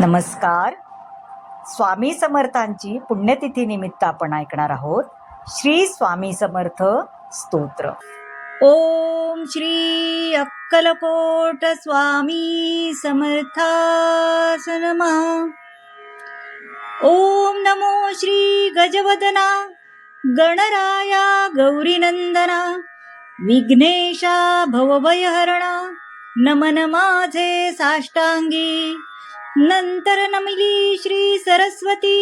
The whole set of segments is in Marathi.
नमस्कार. स्वामी समर्थांची पुण्यतिथी निमित्त आपण ऐकणार आहोत श्री स्वामी समर्थ स्तोत्र. ओम श्री अक्कलकोट स्वामी समर्थास नमः. ओम नमो श्री गजवदना गणराया गौरीनंदना विघ्नेशा भवभयहरणा नमन माझे साष्टांगी. नंतर नमिली श्री सरस्वती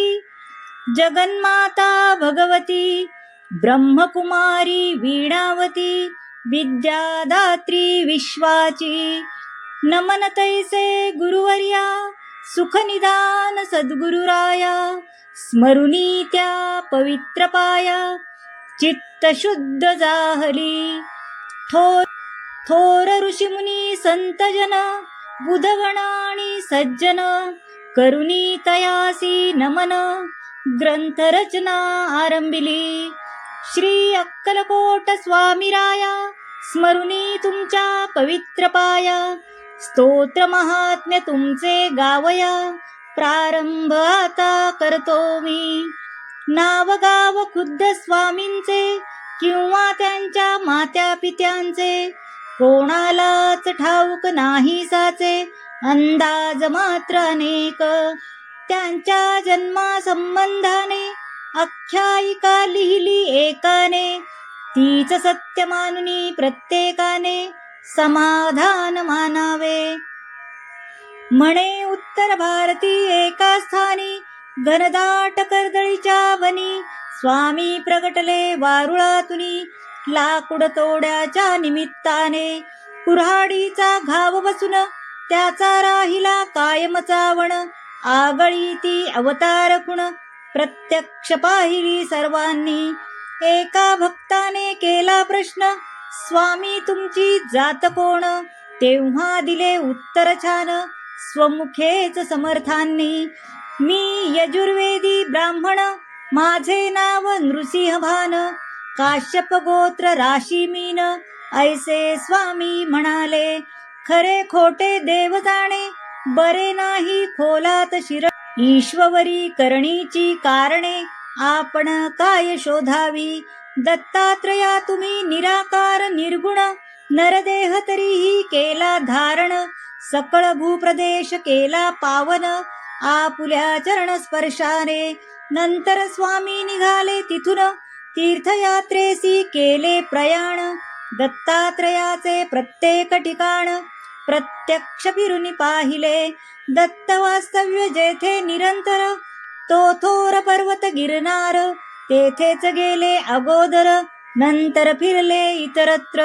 जगन्माता भगवती ब्रह्मकुमारी वीणावती विद्यादात्री विश्वाची. नमन तैसे गुरुवर्या सुखनिदान सद्गुरुराया स्मरुनी त्या पवित्र पाया चित्त शुद्ध जाहली. थोर ऋषीमुनी संतजन बुधगण आणि सज्जन करुणी तयासी नमन ग्रंथ रचना आरंभिली. श्री अक्कलकोट स्वामीराया स्मरुनी तुमच्या पवित्र पाया स्तोत्र महात्म्य तुमचे गावया प्रारंभ आता करतो मी. नाव गाव खुद्द स्वामींचे किंवा त्यांच्या मात्या पित्यांचे कोणालाच ठाऊक नाही साचे अंदाज मात्र अनेक. त्यांच्या जन्मा संबंधाने आख्यायिका लिहिली एकाने तीच सत्य मानुनी प्रत्येकाने समाधान मानावे. म्हणे उत्तर भारती एका स्थानी घनदाट कर्दळीच्या वनी स्वामी प्रगटले वारुळातुनी लाकूड तोड्याच्या निमित्ताने. कुऱ्हाडीचा घाव बसून त्याचा राहिला कायम चावण आगळी ती अवतार खुण प्रत्यक्ष पाहिली सर्वांनी. एका भक्ताने केला प्रश्न स्वामी तुमची जात कोण. तेव्हा दिले उत्तर छान स्वमुखेच समर्थांनी. मी यजुर्वेदी ब्राह्मण माझे नाव नृसिंहभान काश्यप गोत्र राशी मीन ऐसे स्वामी म्हणाले. खरे खोटे देव जाणे बरे नाही खोलात शिर. ईश्वरी करणीची कारणे आपण काय शोधावी. दत्तात्रया तुम्ही निराकार निर्गुण नरदेह तरीही केला धारण. सकळ भूप्रदेश केला पावन आपुल्या चरण स्पर्शाने. नंतर स्वामी निघाले तिथून तीर्थयात्रेसी केले प्रयाण. दत्तात्रयाचे प्रत्येक ठिकाण प्रत्यक्ष फिरून पाहिले. दत्त वास्तव्य जेथे निरंतर तो थोर पर्वत गिरनार तेथेच गेले अगोदर नंतर फिरले इतरत्र.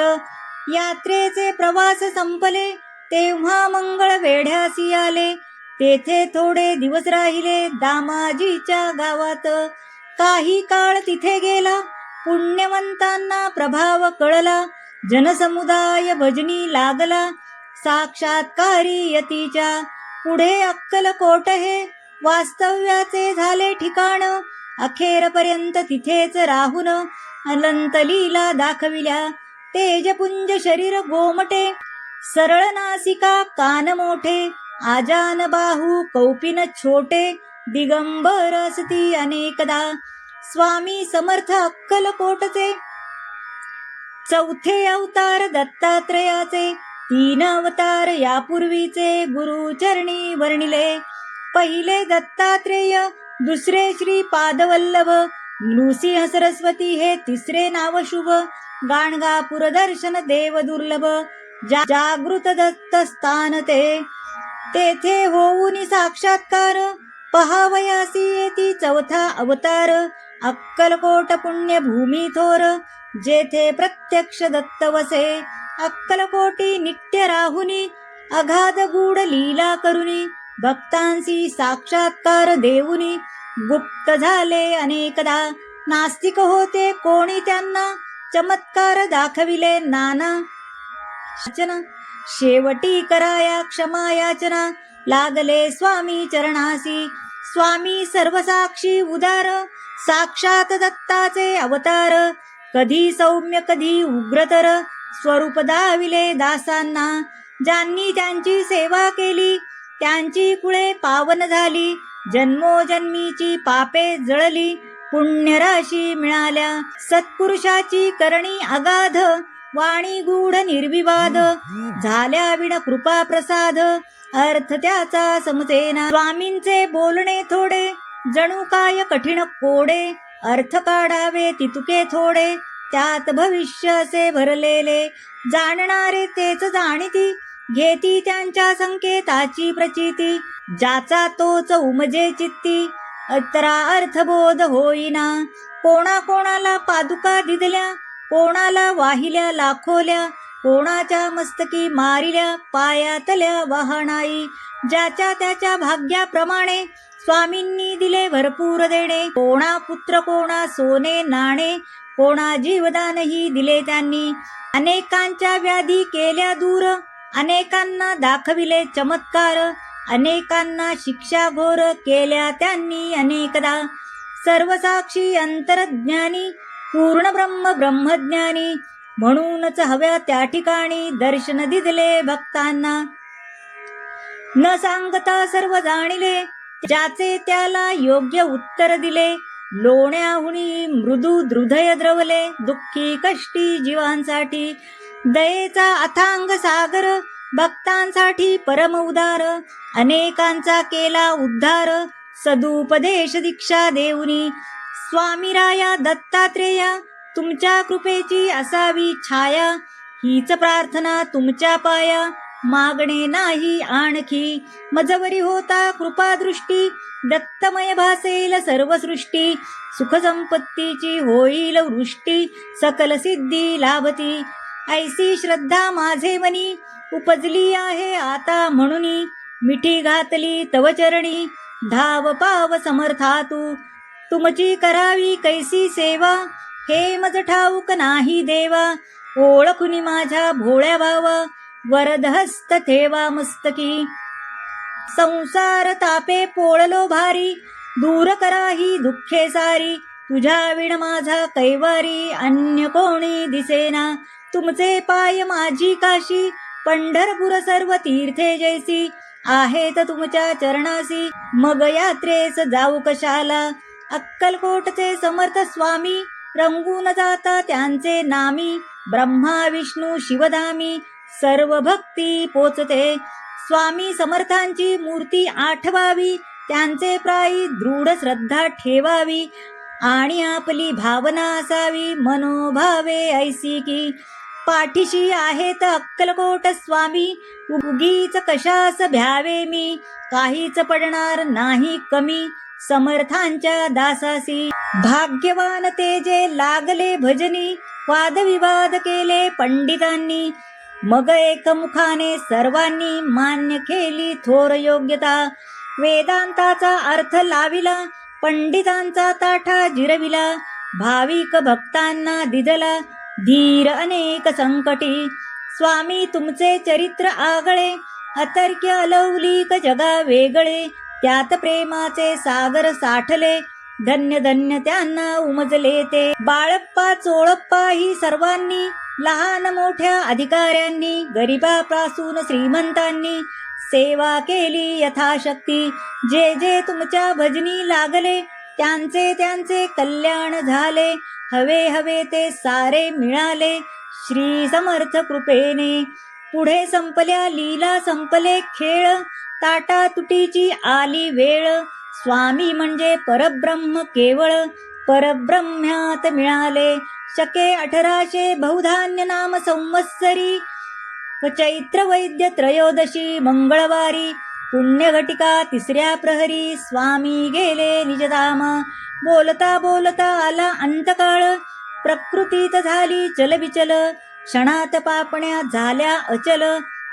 यात्रेचे प्रवास संपले तेव्हा मंगळ वेढ्यासी आले. तेथे थोडे दिवस राहिले दामाजीच्या गावात. काही काळ तिथे गेला पुण्यवंतांना प्रभाव कळला. जनसमुदाय भजनी लागला साक्षात्कारी यतीच्या. पुढे अक्कलकोट हे वास्तव्याचे झाले ठिकाण. अखेरपर्यंत तिथेच राहून अनंत लीला दाखविल्या. तेजपुंज शरीर गोमटे सरळ नासिका कान मोठे आजान बाहू कौपिन छोटे दिगंबर असती अनेकदा. स्वामी समर्थ अक्कलकोटचे चौथे अवतार दत्तात्रयाचे. 3 अवतार यापूर्वीचे गुरुचरणी वर्णिले. पहिले दत्तात्रेय दुसरे श्री पादवल्लभ नृसिंह सरस्वती हे तिसरे नाव शुभ. गाणगापूर दर्शन देव दुर्लभ जागृत दत्त स्थान ते. तेथे होऊन साक्षात्कार पहावयासी येती चौथा अवतार. अक्कलकोट पुण्य भूमी थोर जेथे प्रत्यक्ष दत्त वसे. अक्कलकोटी नित्य राहुनी अगाध गूढ लीला करुनी भक्तांसी साक्षात्कार देऊनी गुप्त झाले अनेकदा. नास्तिक होते कोणी त्यांना चमत्कार दाखविले नाना. शेवटी कराया क्षमा याचना लागले स्वामी चरणासी. स्वामी सर्वसाक्षी उदार साक्षात दत्ताचे अवतार. कधी सौम्य कधी उग्रतर स्वरूप दाविले दासांना. ज्यांनी त्यांची सेवा केली त्यांची कुळे पावन झाली, जन्मोजन्मीची पापे जळली, पुण्यराशी मिळाल्या. सत्पुरुषाची करणी अगाध, वाणी गूढ निर्विवाद, झाल्या विण कृपा प्रसाद, अर्थ त्याचा समजेना. स्वामींचे बोलणे थोडे, जणू काय कठीण कोडे, अर्थ काढावे तितुके थोडे, त्यात भविष्य असे भरलेले. जाणणारे तेच जाणीती, घेती त्यांच्या संकेताची प्रचिती, ज्याचा तोच उमजे चित्ती, अतरा अर्थबोध होईना. कोणाकोणाला पादुका दिदल्या, कोणाला वाहिल्या लाखोल्या, कोणाच्या मस्तकी मारिल्या, पायातल्या वाहनाई. ज्याच्या त्याच्या भाग्याप्रमाणे स्वामींनी दिले भरपूर देणे. कोणा पुत्र, कोणा सोने नाणे, कोणा जीवदानही दिले त्यांनी. अनेकांच्या व्याधी केल्या दूर, अनेकांना दाखविले चमत्कार, अनेकांना शिक्षा घोर केल्या त्यांनी अनेकदा. सर्वसाक्षी अंतरज्ञानी, पूर्ण ब्रह्म ब्रह्मज्ञानी, म्हणूनच हव्या त्या ठिकाणी दर्शन दिदले भक्तांना. न सांगता सर्व जाणिले, ज्याचे त्याला योग्य उत्तर दिले. लोण्याहुनी मृदू हृदय द्रवले, दुःखी कष्टी जीवांसाठी. दयेचा अथांग सागर, भक्तांसाठी परम उदार, अनेकांचा केला उद्धार, सदुपदेश दीक्षा देऊनी. स्वामी राया दत्तात्रेया, तुमच्या कृपेची असावी छाया, हीच प्रार्थना तुमच्या पाया, मागणे नाही आणखी. मजवरी होता कृपादृष्टी, दत्तमय भासेल सर्व सृष्टी. सुख संपत्तीची होईल वृष्टी, सकल सिद्धी लाभती. ऐसी श्रद्धा माझे मनी, उपजली आहे आता म्हणूनी. मिठी घातली तव चरणी, धाव पाव समर्था तू. तुमची करावी कैसी सेवा, हे मज ठाऊक नाही देवा. ओळखुनी माझ्या भोळ्या भावा, वरद हस्त ठेवा मस्तकी. संसार तापे पोळलो भारी, दूर कराही दुःखे सारी. तुझ्या विण माझा कैवारी, अन्य कोणी दिसेना. तुमचे पाय माझी काशी, पंढरपूर सर्व तीर्थे जैसी. आहेत तुमच्या चरणासी, मग यात्रेस जाऊ कशाला. अक्कलकोटचे समर्थ स्वामी, रंगून जाता त्यांचे नामी. ब्रह्मा विष्णू शिवधामी, सर्व भक्ती पोचते. स्वामी समर्थांची मूर्ती आठवावी, त्यांचे प्रायी दृढ श्रद्धा ठेवावी. आणि आपली भावना असावी, मनोभावे ऐसी की. पाठीशी आहेत अक्कलकोट स्वामी, उगीच कशास भ्यावे मी. काहीच पडणार नाही कमी, समर्थांच्या दासासी. भाग्यवान ते जे लागले भजनी, वादविवाद केले पंडितांनी. मग एकमुखाने सर्वांनी मान्य केली थोर योग्यता. वेदांताचा अर्थ लाविला, पंडितांचा ताठा जिरविला. भाविक भक्तांना दिदला, धीर अनेक संकटी. स्वामी तुमचे चरित्र आगळे, अतर्क्य अलौलिक जगा वेगळे. त्यात प्रेमाचे सागर साठले, धन्य धन्य त्यांना उमजले ते. बाळप्पा चोळप्पा ही सर्वांनी, लहान मोठ्या अधिकाऱ्यांनी, गरिबापासून श्रीमंतांनी सेवा केली यथाशक्ती. जे जे तुमच्या भजनी लागले, त्यांचे त्यांचे कल्याण झाले. हवे हवे ते सारे मिळाले, श्री समर्थ कृपेने. पुढे संपल्या लीला, संपले खेळ, ताटा तुटीची आली वेळ. स्वामी म्हणजे परब्रह्म केवळ, परब्रह्म्यात मिळाले. शके 1800 बहुधान्य नाम संवत्सरी, व चैत्र वैद्य त्रयोदशी मंगळवारी. पुण्यघटिका 3ऱ्या प्रहरी, स्वामी गेले निजधाम. बोलता बोलता आला अंतकाळ, प्रकृतीत झाली चलबिचल. क्षणात पापण्या झाल्या अचल,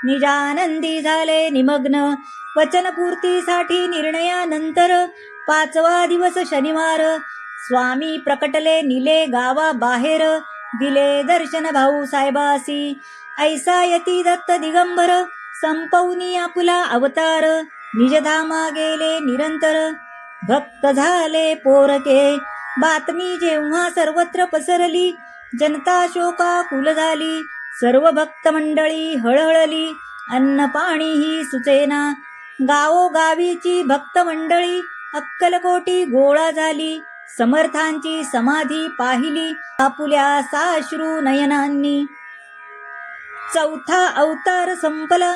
निजानंदी झाले निमग्न. वचनपूर्तीसाठी निर्णयानंतर 5वा दिवस शनिवार. स्वामी प्रकटले निले गावा बाहेर, दिले दर्शन भाऊ साहेबासी. ऐसा यती दत्त दिगंबर, संपवनी आपुला अवतार. निजधामा गेले निरंतर, भक्त झाले पोरके. बातमी जेव्हा सर्वत्र पसरली, जनता शोकाकुल झाली. सर्व भक्त मंडळी हळहळली, अन्न पाणी ही सुचेना. गावोगावीची भक्त मंडळी अक्कलकोटी गोळा झाली. समर्थांची समाधी पाहिली आपुल्या साश्रू नयनांनी. चौथा अवतार संपला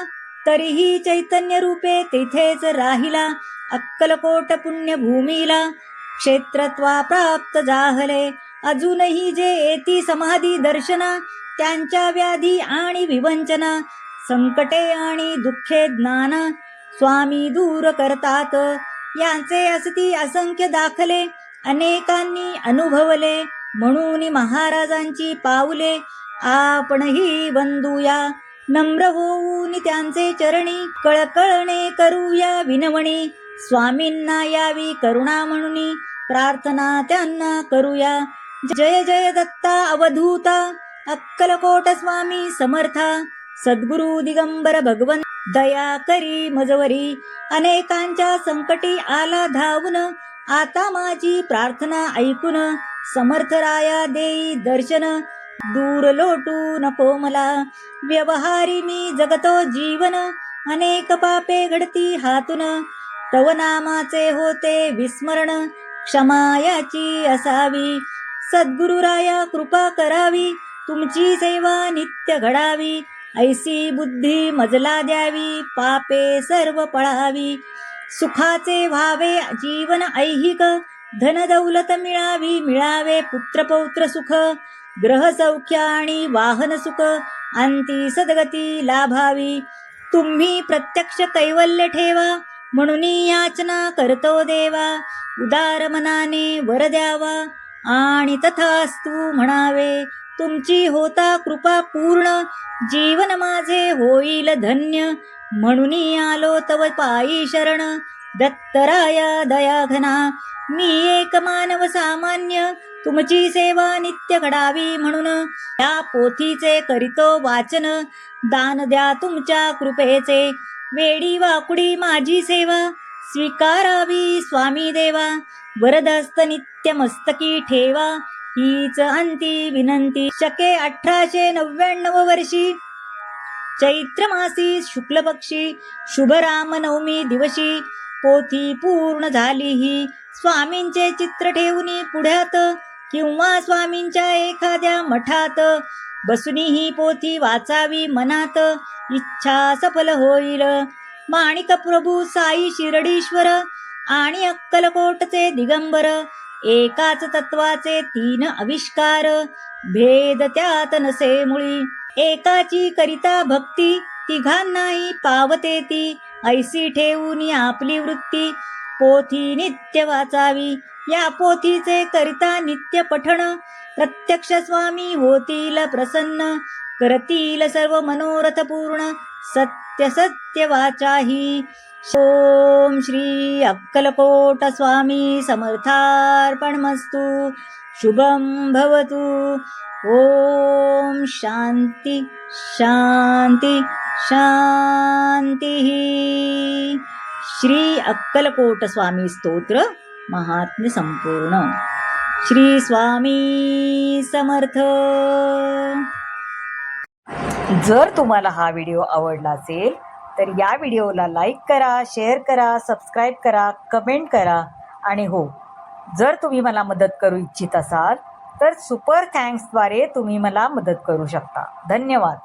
तरीही चैतन्य रूपे तिथेच राहिला. अक्कलकोट पुण्यभूमीला क्षेत्रत्वा प्राप्त जाहले. अजूनही जे येती समाधी दर्शना, त्यांच्या व्याधी आणि विवंचना, संकटे आणि दुःखे ज्ञान स्वामी दूर करतात. यांचे असती असंख्य दाखले अनेकांनी अनुभवले. म्हणून महाराजांची पाऊले आपणही वंदूया. नम्र होऊन त्यांचे चरणी कळकळणे करूया विनवणी. स्वामींना यावी करुणा म्हणून प्रार्थना त्यांना करूया. जय जय दत्ता अवधूता अक्कलकोट स्वामी समर्था. सद्गुरु दिगंबर भगवंत दया करी मजवरी. अनेकांच्या संकटी आला धावून, आता माझी प्रार्थना ऐकून. समर्थराया देई दर्शन, दूर लोटू नको मला. व्यवहारी मी जगतो जीवन, अनेक पापे घडती हातून. तव नामाचे होते विस्मरण, क्षमा याची असावी. सद्गुरुराया कृपा करावी, तुमची सेवा नित्य घडावी. ऐसी बुद्धी मजला द्यावी, पापे सर्व पळावी. सुखाचे व्हावे जीवन ऐहिक, धन दौलत मिळावे पुत्रपौत्र सुख. ग्रह सौख्य आणि वाहन सुख, अंती सद्गती लाभावी. तुम्ही प्रत्यक्ष कैवल्य ठेवा, म्हणून याचना करतो देवा. उदार मनाने वर द्यावा आणि तथास्तु म्हणावे. तुमची होता कृपा पूर्ण, जीवन माझे होईल धन्य. म्हणून आलो तव पायी शरण, दत्तराया दयाघना. मी एक मानव सामान्य, तुमची सेवा नित्य घडावी म्हणून. या पोथीचे करीतो वाचन, दान द्या तुमच्या कृपेचे. वेडी वाकुडी माझी सेवा, स्वीकारावी स्वामी देवा. वरदस्त नित्य मस्तकी ठेवा, हीच अंती विनंती. शके 1899 वर्षी चैत्र मासी शुक्ल पक्षी, शुभ राम नवमी दिवशी पोथी पूर्ण झाली ही. स्वामींचे चित्र ठेवून पुढ्यात, किंवा स्वामींच्या एखाद्या मठात. बसून ही पोथी वाचावी मनात, इच्छा सफल होईल. माणिक प्रभू साई शिरडीश्वर आणि अक्कलकोटचे दिगंबर, एकाच तत्वाचे 3 आविष्कार. भेद त्यात नसे मुळी, एकाची करिता भक्ती, तिघांनाही पावते ती. ऐसी ठेवून आपली वृत्ती, पोथी नित्य वाचावी. या पोथीचे करिता नित्य पठण, प्रत्यक्ष स्वामी होतील प्रसन्न. करतील सर्व मनोरथ पूर्ण, सत्य सत्य वाचाही. ओम श्री अक्कलकोट स्वामी समर्थार्पणमस्तु. शुभम भवतु. ओम शांती शांती शांती. श्री अक्कलकोट स्वामी स्तोत्र महात्म्य संपूर्ण. श्री स्वामी समर्थ. जर तुम्हाला हा व्हिडिओ आवडला असेल तर या व्हिडिओला लाईक करा, शेअर करा, सबस्क्राईब करा, कमेंट करा. आणि हो, जर तुम्ही मला मदत करू इच्छित असाल तर सुपर थँक्सद्वारे तुम्ही मला मदत करू शकता. धन्यवाद.